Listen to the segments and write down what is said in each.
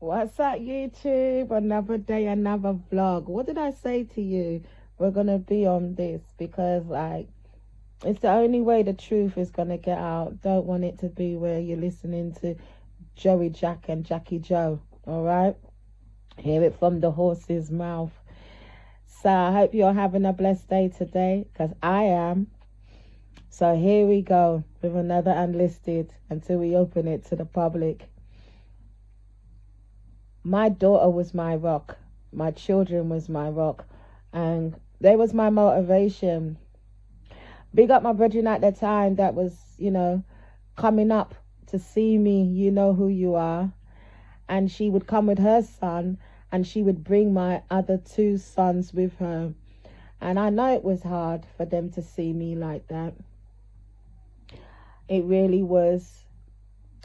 What's up, YouTube? Another day, another vlog. What did I say to you? We're gonna be on this because, like, it's the only way the truth is gonna get out. Don't want it to be where you're listening to Joey Jack and Jackie Joe. All right, hear it from the horse's mouth. So I hope you're having a blessed day today, because I am. So here we go with another unlisted until we open it to the public. My daughter was my rock. My children was my rock. And they was my motivation. Big up my brethren at the time that was, coming up to see me. You know who you are. And she would come with her son, and she would bring my other two sons with her. And I know it was hard for them to see me like that. It really was.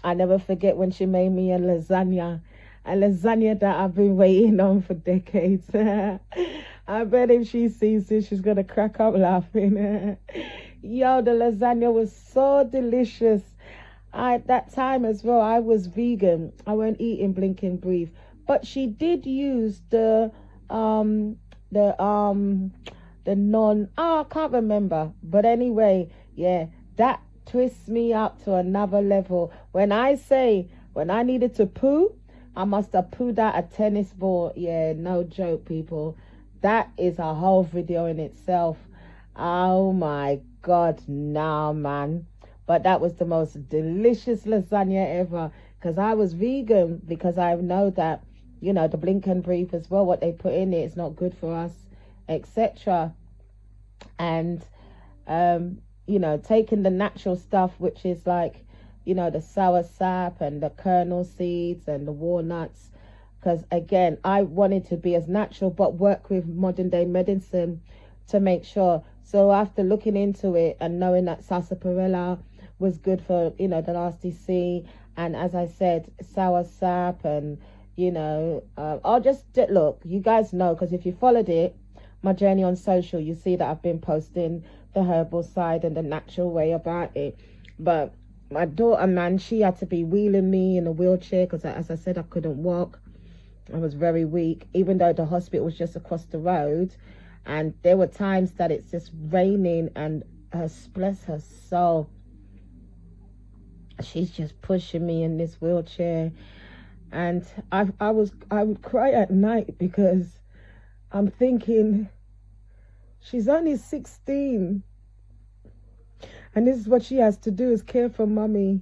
I never forget when she made me a lasagna that I've been waiting on for decades. I bet if she sees this, she's going to crack up laughing. Yo, the lasagna was so delicious. At that time as well, I was vegan. I weren't eating blink and breathe. But she did use the I can't remember. But anyway, yeah, that twists me up to another level. When I needed to poo, I must have pooed out a tennis ball. Yeah, no joke, people. That is a whole video in itself. Oh my God, nah, man. But that was the most delicious lasagna ever. Because I was vegan. Because I know that, the blink and breathe as well, what they put in it is not good for us, etc. And, taking the natural stuff, which is like, the sour sap and the kernel seeds and the walnuts. Because, again, I wanted to be as natural but work with modern day medicine to make sure. So after looking into it and knowing that sarsaparilla was good for, the nasty C, and as I said, sour sap and, I'll just, look, you guys know, because if you followed it, my journey on social, you see that I've been posting the herbal side and the natural way about it. But my daughter, man, she had to be wheeling me in a wheelchair because, as I said, I couldn't walk. I was very weak, even though the hospital was just across the road. And there were times that it's just raining, and bless her soul, she's just pushing me in this wheelchair. And I would cry at night because I'm thinking, she's only 16. And this is what she has to do, is care for mommy.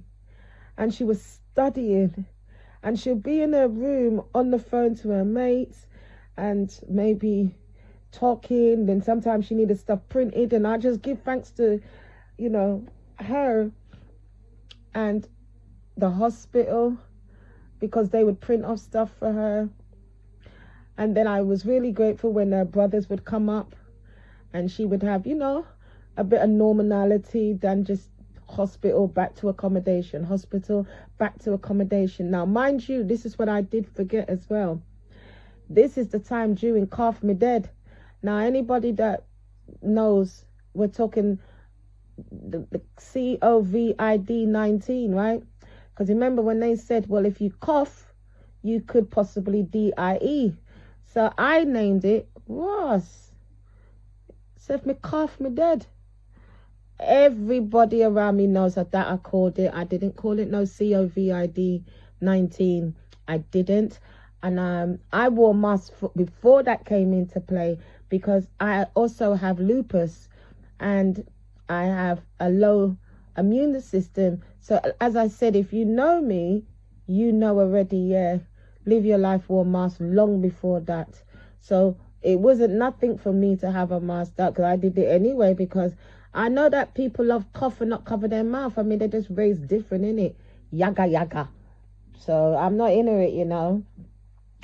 And she was studying. And she'll be in her room on the phone to her mates and maybe talking. Then sometimes she needed stuff printed. And I just give thanks to, her and the hospital, because they would print off stuff for her. And then I was really grateful when her brothers would come up and she would have, a bit of normality than just hospital back to accommodation. Now, mind you, this is what I did forget as well. This is the time during Calf Me Dead. Now, anybody that knows, we're talking the COVID-19, right? Because remember when they said, well, if you cough, you could possibly DIE. So I named it Ross. So if me cough, me dead. Everybody around me knows that I called it. I didn't call it no COVID-19. I didn't. And I wore masks before that came into play, because I also have lupus and I have a low immune system. So as I said, if you know me, you know already, yeah, live your life wore mask long before that. So it wasn't nothing for me to have a mask up, because I did it anyway, because I know that people love cough and not cover their mouth. I mean, they just raised different, innit? Yaga. So I'm not into it,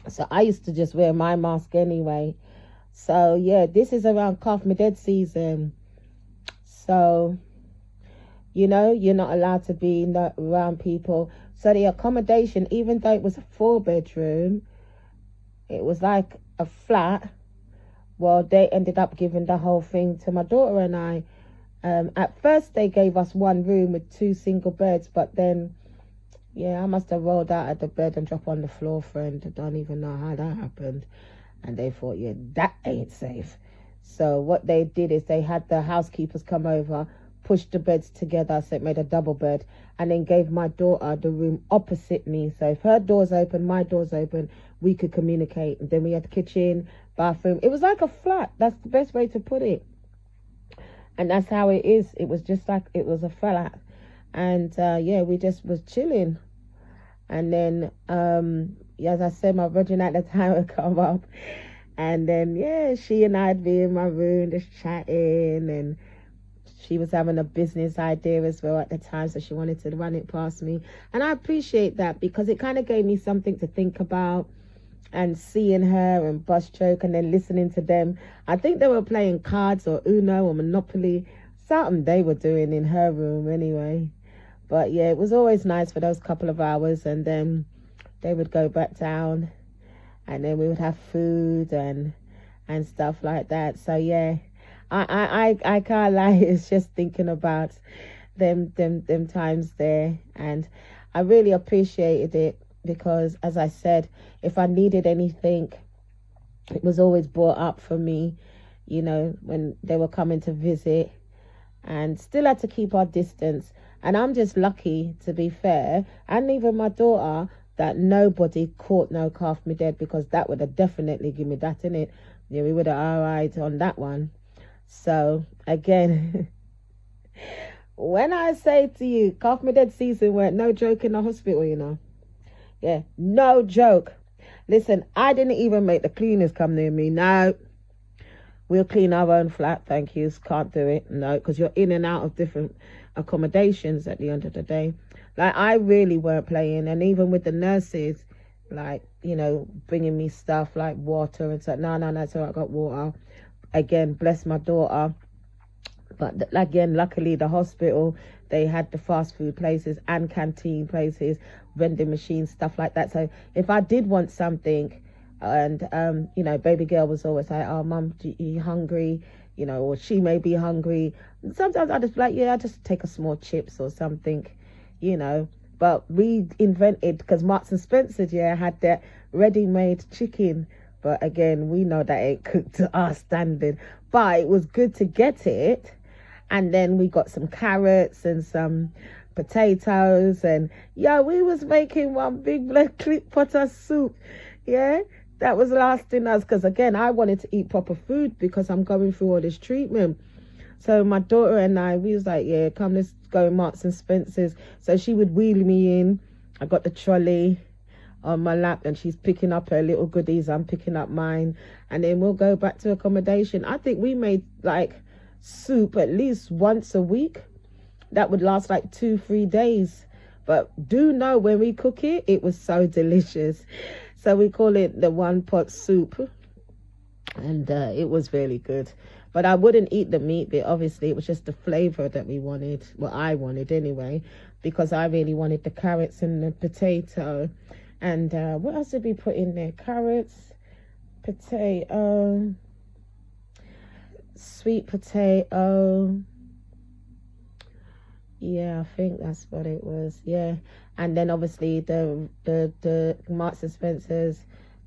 So I used to just wear my mask anyway. So yeah, this is around Calf Me Dead season. So, you're not allowed to be around people. So the accommodation, even though it was a 4-bedroom, it was like a flat. Well, they ended up giving the whole thing to my daughter and I. At first, they gave us one room with 2 single beds, but then Yeah, I must have rolled out of the bed and dropped on the floor, friend. I don't even know how that happened. And they thought, yeah, that ain't safe. So what they did is they had the housekeepers come over, pushed the beds together, so it made a double bed, and then gave my daughter the room opposite me. So if her door's open, my door's open, we could communicate. And then we had the kitchen, bathroom. It was like a flat. That's the best way to put it. And that's how it is. It was just like it was a flat. And yeah, we just was chilling. And then, as I said, my virgin at the time would come up. And then, yeah, she and I'd be in my room just chatting. And she was having a business idea as well at the time, so she wanted to run it past me. And I appreciate that because it kind of gave me something to think about. And seeing her and Bus Joke and then listening to them. I think they were playing cards or Uno or Monopoly. Something they were doing in her room anyway. But yeah, it was always nice for those couple of hours. And then they would go back down. And then we would have food and stuff like that. So yeah, I can't lie. It's just thinking about them times there. And I really appreciated it. Because, as I said, if I needed anything, it was always brought up for me, you know, when they were coming to visit. And still had to keep our distance. And I'm just lucky, to be fair, and even my daughter, that nobody caught no calf me dead, because that would have definitely given me that, innit? Yeah, we would have alright on that one. So, again, when I say to you, calf me dead season weren't no joke in the hospital, you know. Yeah, no joke. Listen, I didn't even make the cleaners come near me. No, we'll clean our own flat, thank you. Can't do it. No, because you're in and out of different accommodations at the end of the day. Like, I really weren't playing. And even with the nurses, like, you know, bringing me stuff like water and stuff. No, so I got water. Again, bless my daughter. But again, luckily the hospital, they had the fast food places and canteen places, vending machines, stuff like that. So if I did want something, and you know, baby girl was always like, oh, mum, are you hungry? You know, or she may be hungry. Sometimes I just be like, yeah, I just take a small chips or something, you know. But we invented, because Marks and Spencer, yeah, had that ready-made chicken. But again, we know that ain't cooked to our standard. But it was good to get it. And then we got some carrots and some potatoes. And yeah, we was making one big black clip pot of soup. Yeah, that was lasting us. Because again, I wanted to eat proper food because I'm going through all this treatment. So my daughter and I, we was like, yeah, come, let's go Marks and Spencer's. So she would wheel me in. I got the trolley on my lap and she's picking up her little goodies. I'm picking up mine. And then we'll go back to accommodation. I think we made like soup at least once a week. That would last like 2-3 days. But do know when we cook it, it was so delicious. So we call it the one pot soup. And it was really good. But I wouldn't eat the meat bit, obviously. It was just the flavour that we wanted. Well, I wanted anyway. Because I really wanted the carrots and the potato. And what else did we put in there? Carrots, potato, sweet potato. Yeah, I think that's what it was. Yeah. And then obviously the Marks and Spencer's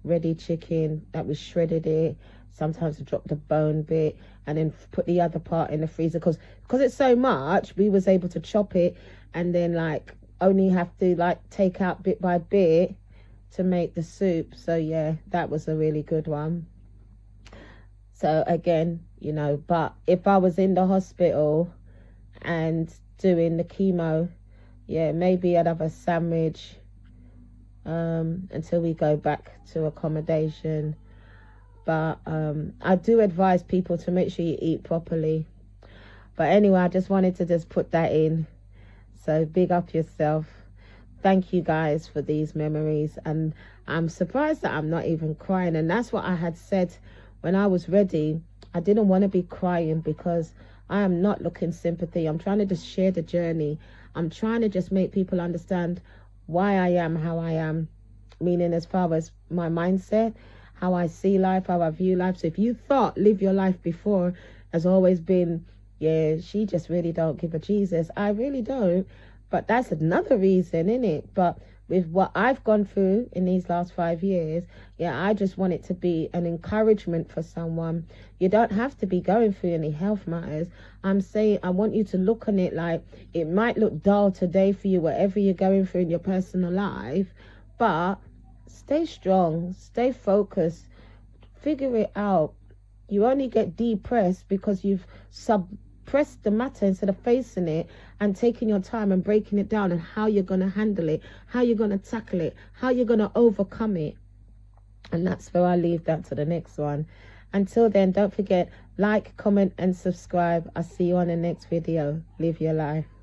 ready chicken that we shredded it. Sometimes we drop the bone bit and then put the other part in the freezer. Because it's so much, we was able to chop it and then like only have to like take out bit by bit to make the soup. So yeah, that was a really good one. So again, you know, but if I was in the hospital and doing the chemo, yeah, maybe I'd have a sandwich until we go back to accommodation. But I do advise people to make sure you eat properly. But anyway, I just wanted to just put that in. So big up yourself. Thank you guys for these memories. And I'm surprised that I'm not even crying. And that's what I had said when I was ready. I didn't want to be crying because I am not looking sympathy. I'm trying to just share the journey. I'm trying to just make people understand why I am how I am. Meaning as far as my mindset, how I see life, how I view life. So if you thought live your life before has always been, yeah, she just really don't give a Jesus. I really don't. But that's another reason, isn't it? But with what I've gone through in these last 5 years, yeah, I just want it to be an encouragement for someone. You don't have to be going through any health matters. I'm saying I want you to look on it like it might look dull today for you, whatever you're going through in your personal life, but stay strong, stay focused, figure it out. You only get depressed because you've suppressed the matter instead of facing it and taking your time and breaking it down and how you're going to handle it, how you're going to tackle it, how you're going to overcome it. And that's where I leave that to the next one. Until then, don't forget, like, comment and subscribe. I'll see you on the next video. Live your life.